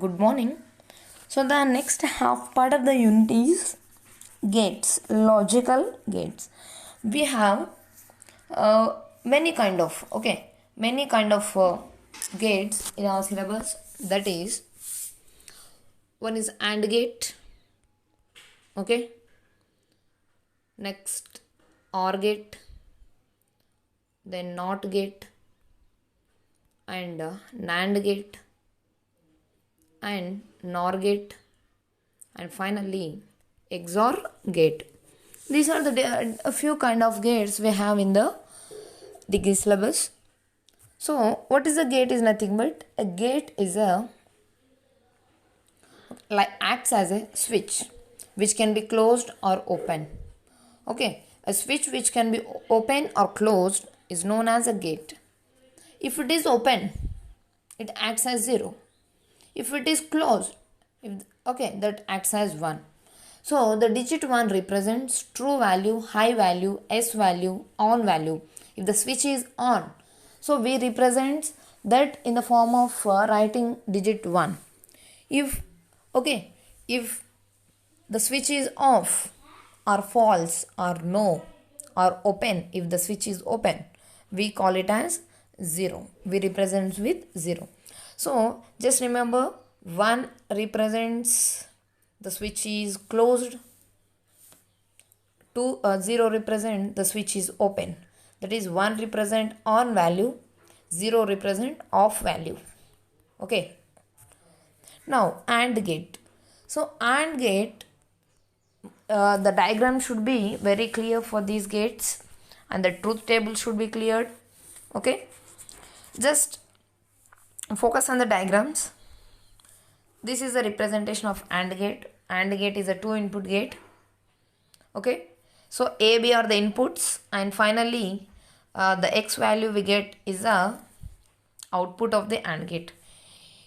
Good morning. So the next half part of the unit is gates, logical gates. We have many kind of gates in our syllabus. That is, one is AND gate. Okay. Next, OR gate. Then NOT gate and NAND gate and NOR gate, and finally XOR gate. These are a few kind of gates we have in the degree syllabus. So what is a gate? Is nothing but a gate is acts as a switch which can be closed or open. Okay, a switch which can be open or closed is known as a gate. If it is open, it acts as 0. If it is closed, that acts as 1. So the digit 1 represents true value, high value, S value, on value. If the switch is on, so we represent that in the form of writing digit 1. If the switch is off or false or no or open, if the switch is open, we call it as 0. We represent with 0. So just remember, 1 represents the switch is closed, 0 represent the switch is open. That is, 1 represent on value, 0 represent off value. Okay. Now AND gate. So AND gate, the diagram should be very clear for these gates and the truth table should be cleared. Okay. Just focus on the diagrams. This is the representation of AND gate. AND gate is a 2-input gate. Okay. So A, B are the inputs, and finally the X value we get is the output of the AND gate.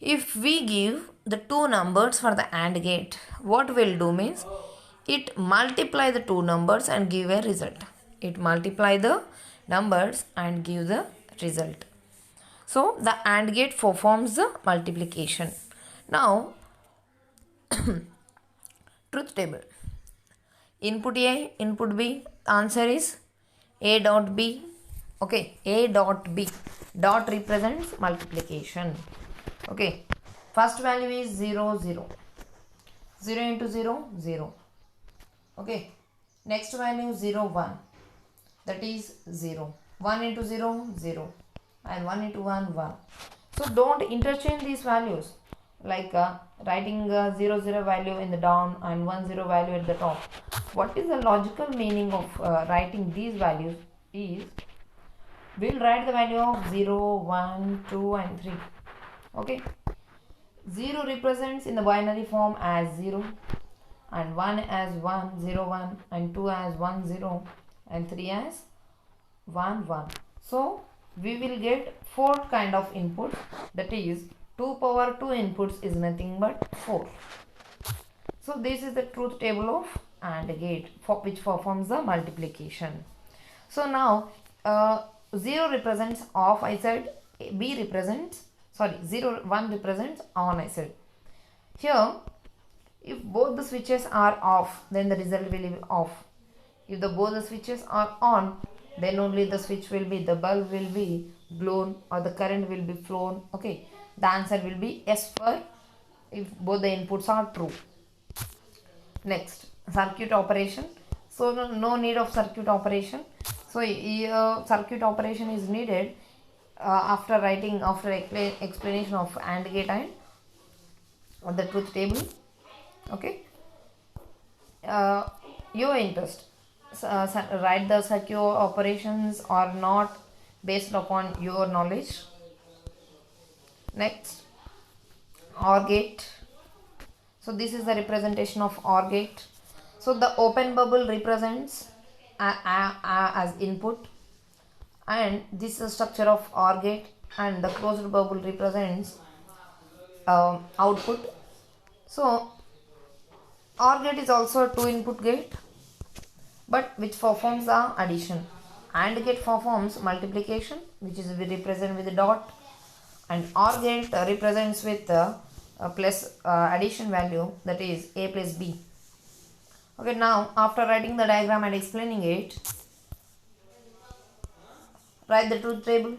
If we give the two numbers for the AND gate, what we'll do means it multiply the two numbers and give a result. It multiply the numbers and give the result. So the AND gate performs the multiplication. Now truth table. Input A, input B. Answer is A dot B. Okay, A dot B. Dot represents multiplication. Okay, first value is 0, 0. 0 into 0, 0. Okay, next value 0, 1. That is 0. 1 into 0, 0. And 1 into 1, 1. So don't interchange these values, like writing 0, 0 value in the down and 1, 0 value at the top. What is the logical meaning of writing these values is, we'll write the value of 0, 1, 2 and 3. Okay. 0 represents in the binary form as 0, and 1 as 1, 0, 1, and 2 as 1, 0, and 3 as 1, 1. So we will get 4 kind of inputs, that is 2 power 2 inputs is nothing but 4. So this is the truth table of AND gate which performs the multiplication. So now 0 represents off, I said. 1 represents on, I said. Here, if both the switches are off, then the result will be off. If both the switches are on, then only the bulb will be blown or the current will be flown. Okay, the answer will be S for if both the inputs are true. Next, circuit operation. So no need of circuit operation. So circuit operation is needed after explanation of AND gate and the truth table. Okay, your interest. Write the circuit operations or not based upon your knowledge. Next, OR gate. So this is the representation of OR gate. So the open bubble represents as input, and this is the structure of OR gate, and the closed bubble represents output. So OR gate is also a 2-input gate, but which performs the addition. AND gate performs multiplication, which is represented with a dot, and OR gate represents with plus addition value, that is a plus b. Okay, now after writing the diagram and explaining it, write the truth table.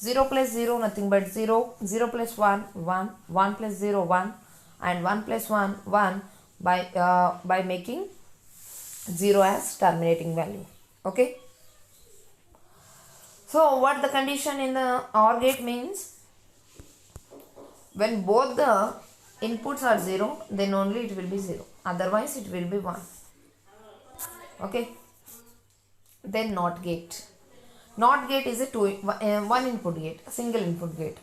0 plus 0 nothing but 0, 0 plus 1 1, 1 plus 0 1, and 1 plus 1 1 by making 0 as terminating value. Okay. So what the condition in the OR gate means? When both the inputs are 0, then only it will be 0. Otherwise it will be 1. Okay. Then NOT gate. NOT gate is a one input gate, a single input gate.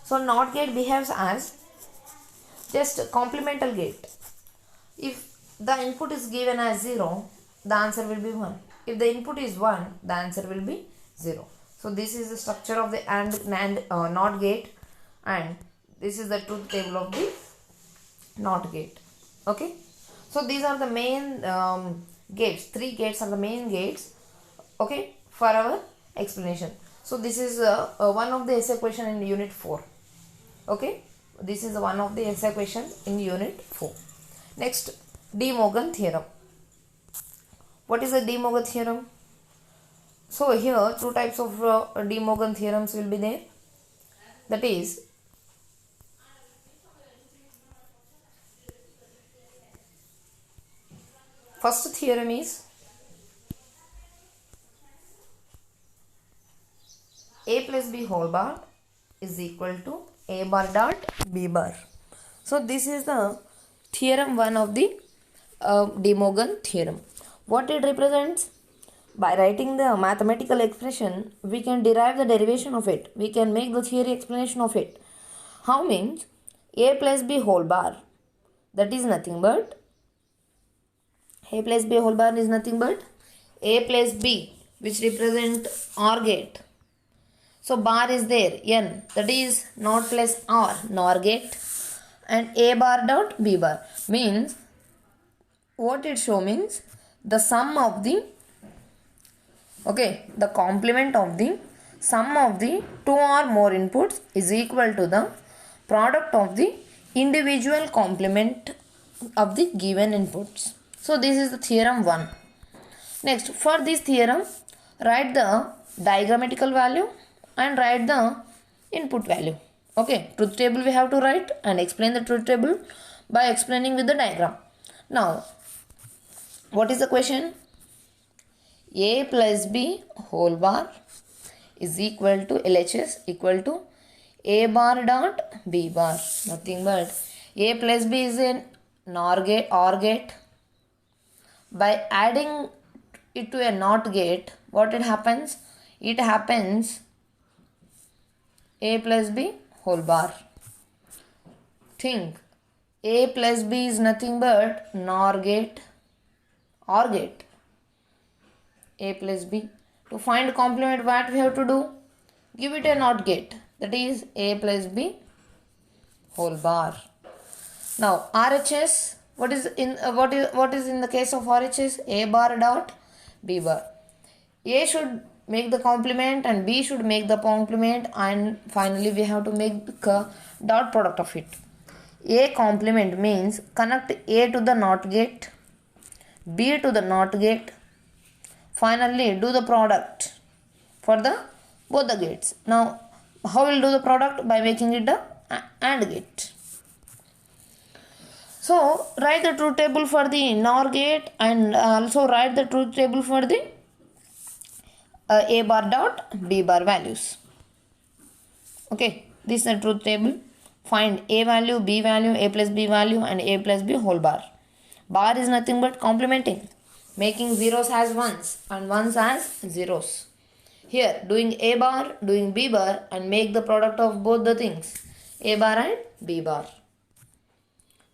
So NOT gate behaves as just a complemental gate. If the input is given as 0, the answer will be 1. If the input is 1, the answer will be 0. So this is the structure of the NAND NOT gate, and this is the truth table of the NOT gate. Okay. So these are the main gates. 3 gates are the main gates. Okay, for our explanation. So this is one of the essay question in unit 4. Okay, this is one of the essay question in unit 4. Next, De Morgan theorem. What is the De Morgan theorem? So here 2 types of De Morgan theorems will be there. That is, first theorem is a plus b whole bar is equal to a bar dot b bar. So this is the theorem 1 of the De Morgan theorem. What it represents? By writing the mathematical expression, we can derive the derivation of it. We can make the theory explanation of it. How means? A plus b whole bar, that is nothing but a plus b whole bar is nothing but a plus b, which represent OR gate. So bar is there, n, that is not plus r, NOR gate, and a bar dot b bar means, what it show means, the sum of the, okay, the complement of the sum of the 2 or more inputs is equal to the product of the individual complement of the given inputs. So this is the theorem 1. Next, for this theorem, write the diagrammatical value and write the input value. Okay, truth table we have to write and explain the truth table by explaining with the diagram. Now, what is the question? A plus b whole bar is equal to LHS equal to a bar dot b bar. Nothing but a plus b is an NOR gate, OR gate. By adding it to a NOT gate, what it happens? It happens a plus b whole bar. Think, a plus b is nothing but NOR gate, OR gate. A plus b. To find complement, what we have to do? Give it a NOT gate, that is a plus b whole bar. Now RHS, what is in the case of RHS? A bar dot b bar. A should make the complement and b should make the complement, and finally we have to make the dot product of it. A complement means connect A to the NOT gate, B to the NOT gate, finally do the product for the both the gates. Now how will do the product? By making it the AND gate. So write the truth table for the NOR gate and also write the truth table for the a bar dot b bar values. Okay, this is the truth table. Find a value, b value, a plus b value, and a plus b whole bar. Bar is nothing but complementing, making zeros as ones and ones as zeros. Here doing a bar, doing b bar, and make the product of both the things, a bar and b bar.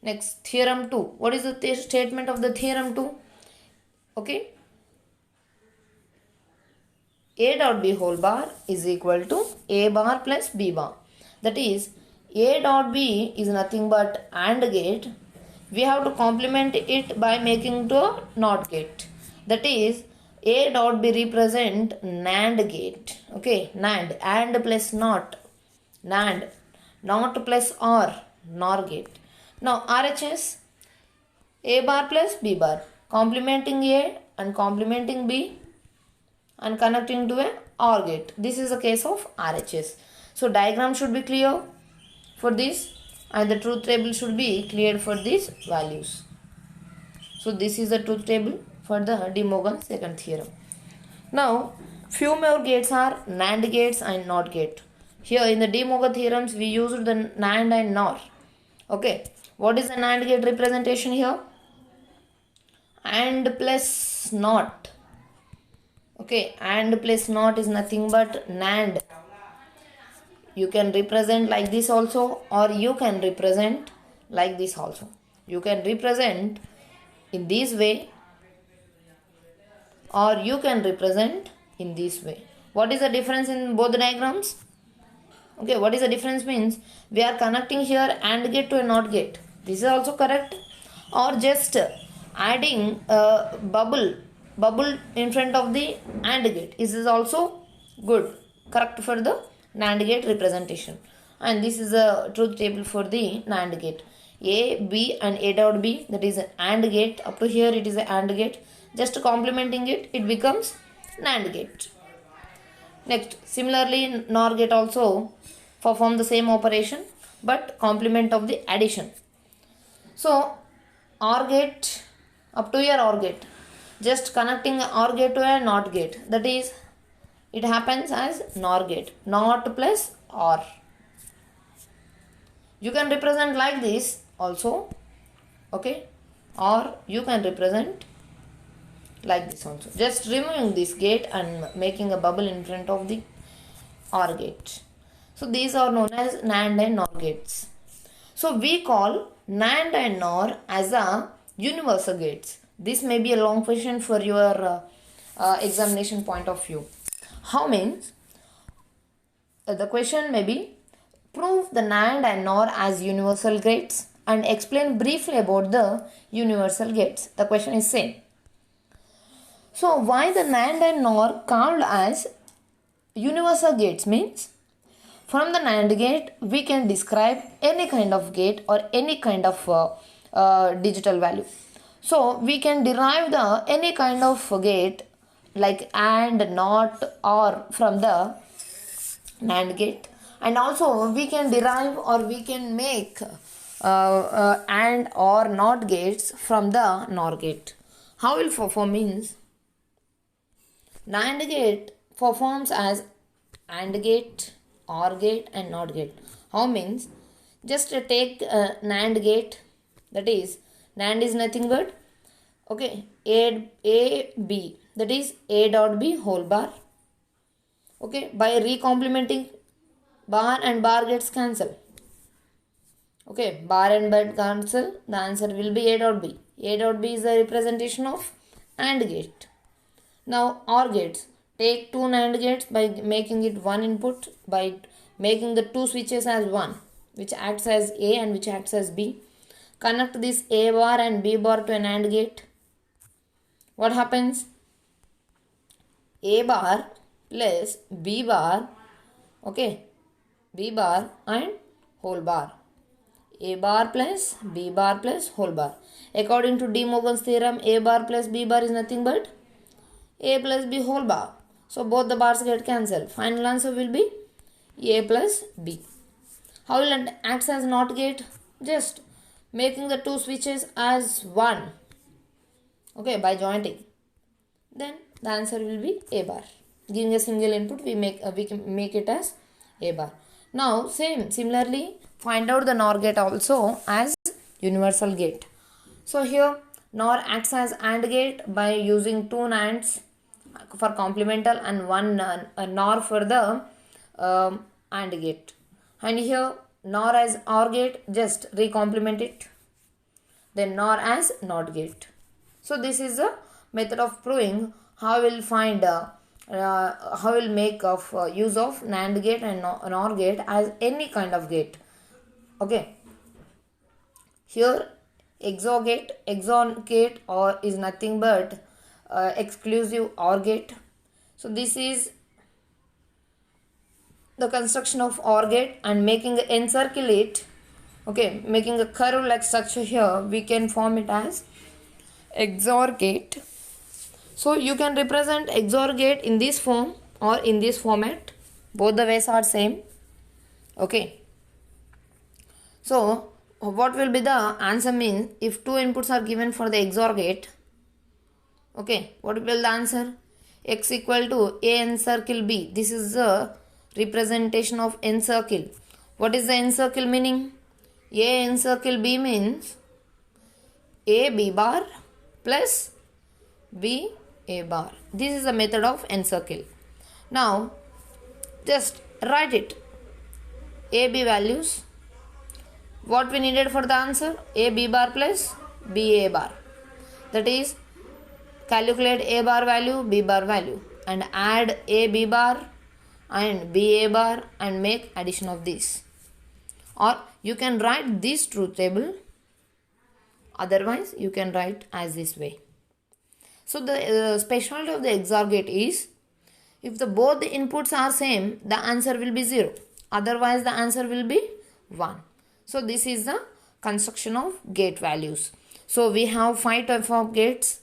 Next, theorem 2. What is the statement of the theorem 2? Okay, a dot b whole bar is equal to a bar plus b bar. That is, a dot b is nothing but AND gate. We have to complement it by making to a NOT gate. That is, a dot b represent NAND gate. Okay, NAND, AND plus NOT, NAND, NOT plus OR, NOR gate. Now RHS, A bar plus B bar, complementing A and complementing B and connecting to a OR gate. This is the case of RHS. So diagram should be clear for this and the truth table should be cleared for these values. So this is the truth table for the De Morgan second theorem. Now few more gates are NAND gates and NOT gate. Here in the De Morgan theorems we used the NAND and NOR. Okay, what is the NAND gate representation here? AND plus NOT. Okay, AND plus NOT is nothing but NAND. You can represent like this also, or you can represent like this also. You can represent in this way, or you can represent in this way. What is the difference in both the diagrams? Okay, what is the difference means we are connecting here AND gate to a NOT gate. This is also correct. Or just adding a bubble in front of the AND gate. This is also good, correct for the NAND gate representation. And this is a truth table for the NAND gate. A, B and A dot B, that is an AND gate. Up to here it is an AND gate. Just complementing it, it becomes NAND gate. Next, similarly NOR gate also perform the same operation but complement of the addition. So OR gate, up to here OR gate, just connecting OR gate to a NOT gate, that is it happens as NOR gate, NOT plus OR. You can represent like this also, okay, or you can represent like this also, just removing this gate and making a bubble in front of the OR gate. So these are known as NAND and NOR gates. So we call NAND and NOR as a universal gates. This may be a long question for your examination point of view. How means the question may be prove the NAND and NOR as universal gates and explain briefly about the universal gates. The question is same. So why the NAND and NOR called as universal gates means from the NAND gate we can describe any kind of gate or any kind of digital value. So we can derive the any kind of gate like AND, NOT, OR from the NAND gate, and also we can derive or we can make AND or NOT gates from the NOR gate. How will perform means NAND gate performs as AND gate, OR gate and NOT gate. How means just take NAND gate, that is NAND is nothing but okay A B, that is A dot B whole bar. Okay, by recomplementing bar and bar gets cancel. Okay, bar and bar cancel, the answer will be A dot B. A dot B is the representation of AND gate. Now OR gates, take two NAND gates by making it one input, by making the two switches as one, which acts as A and which acts as B. Connect this A bar and B bar to an AND gate. What happens? A bar plus B bar, okay, B bar and whole bar. A bar plus B bar plus whole bar. According to De Morgan's theorem, A bar plus B bar is nothing but A plus B whole bar. So both the bars get cancelled. Final answer will be A plus B. How will it act as NOT gate? Just making the two switches as one. Okay, by jointing. Then the answer will be A bar. Giving a single input, we can make it as A bar. Now similarly find out the NOR gate also as universal gate. So here NOR acts as AND gate by using two NANDs for complemental and one NOR for the AND gate. And here NOR as OR gate, just recomplement it. Then NOR as NOT gate. So this is the method of proving how we'll find how we'll make of use of NAND gate and NOR gate as any kind of gate. Okay. Here XOR gate or is nothing but exclusive OR gate. So this is the construction of OR gate and making encircle it. Okay, making a curve like structure here, we can form it as XOR gate. So you can represent XOR gate in this form or in this format. Both the ways are same. Okay. So what will be the answer means if two inputs are given for the XOR gate. Okay, what will be the answer? X equal to A n circle B. This is the representation of n circle. What is the n circle meaning? A n circle B means A B bar plus B A bar. This is the method of n circle. Now just write it. A B values. What we needed for the answer? A B bar plus B A bar. That is, calculate A bar value, B bar value, and add A B bar and B A bar and make addition of this. Or you can write this truth table. Otherwise, you can write as this way. So the specialty of the XOR gate is, if both the inputs are same, the answer will be 0. Otherwise, the answer will be 1. So this is the construction of gate values. So we have 5 types of gates.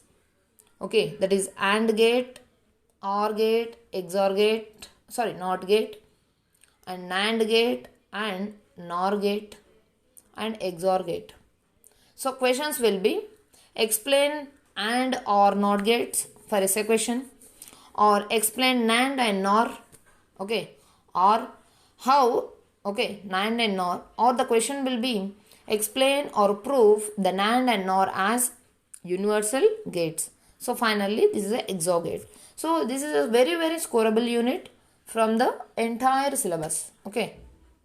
Okay, that is AND gate, OR gate, XOR gate, NOT gate, and NAND gate, and NOR gate, and XOR gate. So questions will be, explain AND or NOT gates for essay question, or explain NAND and NOR, okay, or how, okay, NAND and NOR, or the question will be, explain or prove the NAND and NOR as universal gates. So finally, this is a XOR gate. So this is a very, very scoreable unit from the entire syllabus. Okay.